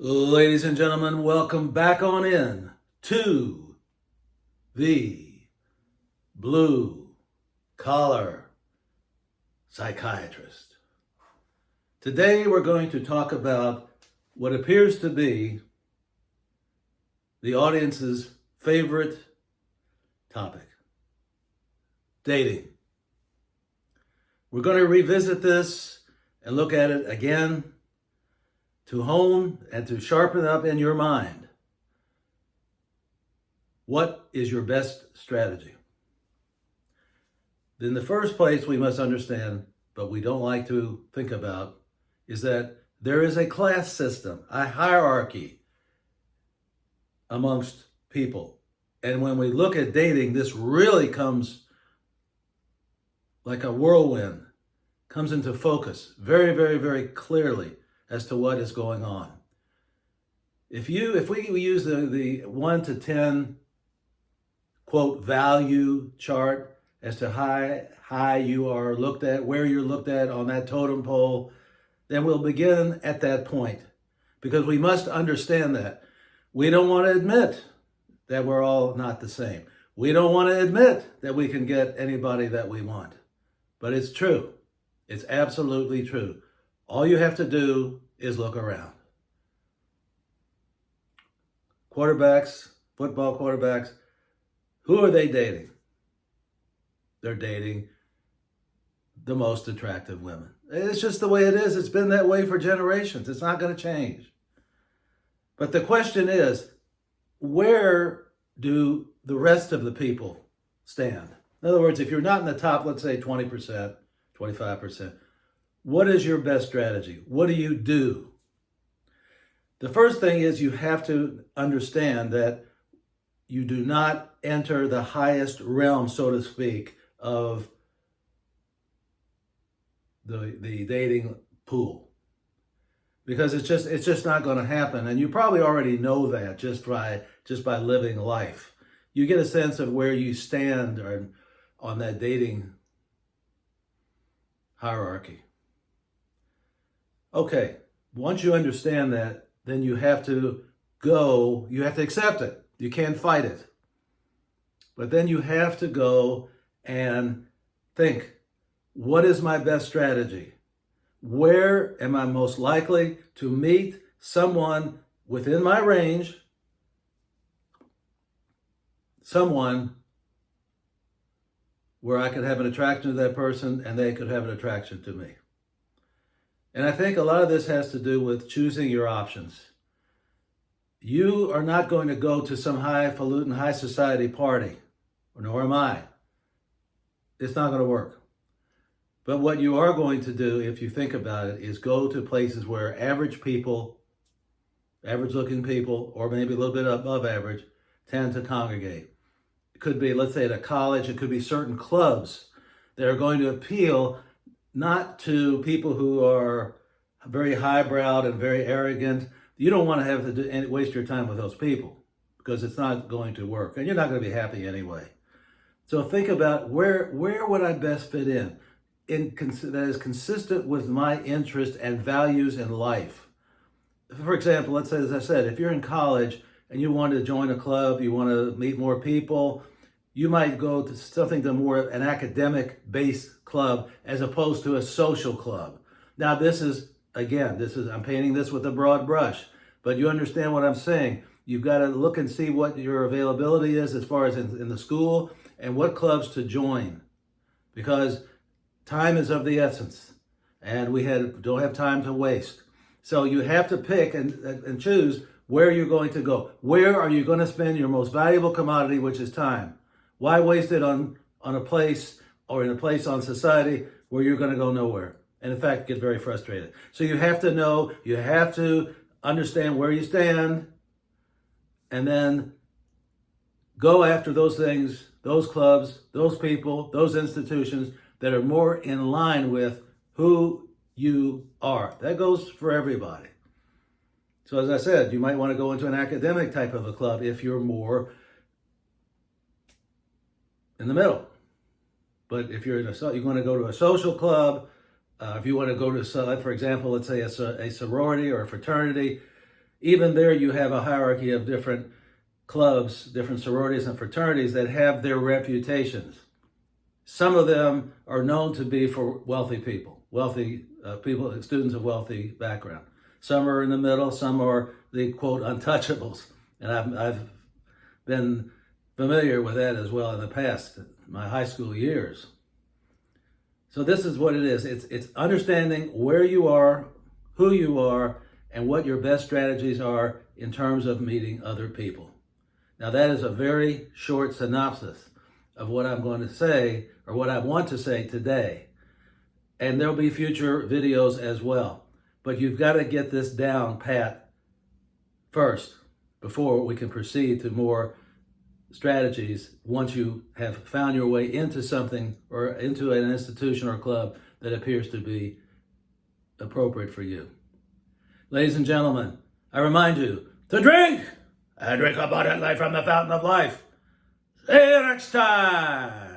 Ladies and gentlemen, welcome back on in to the Blue Collar Psychiatrist. Today we're going to talk about what appears to be the audience's favorite topic: dating. We're going to revisit this and look at it again to hone and to sharpen up in your mind. What is your best strategy? In the first place, we must understand, but we don't like to think about, is that there is a class system, a hierarchy amongst people. And when we look at dating, this really comes like a whirlwind, comes into focus very, very, very clearly as to what is going on. If we use the 1 to 10 quote value chart as to how high you are looked at, where you're looked at on that totem pole, then we'll begin at that point, because we must understand that we don't want to admit that we're all not the same. We don't want to admit that we can get anybody that we want, but it's true. It's absolutely true. All you have to do is look around. Quarterbacks, football quarterbacks, who are they dating? They're dating the most attractive women. It's just the way it is. It's been that way for generations. It's not going to change. But the question is, where do the rest of the people stand? In other words, if you're not in the top, let's say 20%, 25%, what is your best strategy? What do you do? The first thing is you have to understand that you do not enter the highest realm, so to speak, of the dating pool, because it's just not going to happen. And you probably already know that just by living life. You get a sense of where you stand on that dating hierarchy. Okay, once you understand that, then you have to accept it. You can't fight it. But then you have to go and think, what is my best strategy? Where am I most likely to meet someone within my range, someone where I could have an attraction to that person and they could have an attraction to me? And I think a lot of this has to do with choosing your options. You are not going to go to some highfalutin, high society party, nor am I. It's not going to work. But what you are going to do, if you think about it, is go to places where average looking people, or maybe a little bit above average, tend to congregate. It could be, let's say, at a college. It could be certain clubs that are going to appeal not to people who are very highbrowed and very arrogant. You don't want to have to waste your time with those people, because it's not going to work, and you're not going to be happy anyway. So think about where would I best fit in that is consistent with my interest and values in life. For example, let's say, as I said, if you're in college and you want to join a club, you want to meet more people, you might go to something to more an academic-based club as opposed to a social club. Now, I'm painting this with a broad brush, but you understand what I'm saying. You've got to look and see what your availability is as far as in the school and what clubs to join, because time is of the essence and we don't have time to waste. So you have to pick and choose where you're going to go. Where are you going to spend your most valuable commodity, which is time? Why waste it on a place or in a place on society where you're going to go nowhere? And in fact, get very frustrated. So you have to understand where you stand, and then go after those things, those clubs, those people, those institutions that are more in line with who you are. That goes for everybody. So as I said, you might want to go into an academic type of a club if you're more in the middle. But if you're going to go to a social club, if you want to go to, for example, let's say a sorority or a fraternity, Even there, you have a hierarchy of different clubs, different sororities and fraternities that have their reputations. Some of them are known to be for wealthy people, students of wealthy background. Some are in the middle, some are the quote untouchables. And I've been familiar with that as well in the past, my high school years. So this is what it is. It's understanding where you are, who you are, and what your best strategies are in terms of meeting other people. Now that is a very short synopsis of what I'm going to say, or what I want to say today. And there'll be future videos as well. But you've got to get this down pat first before we can proceed to more strategies once you have found your way into something or into an institution or club that appears to be appropriate for you. Ladies and gentlemen, I remind you to drink and drink abundantly from the fountain of life. See you next time.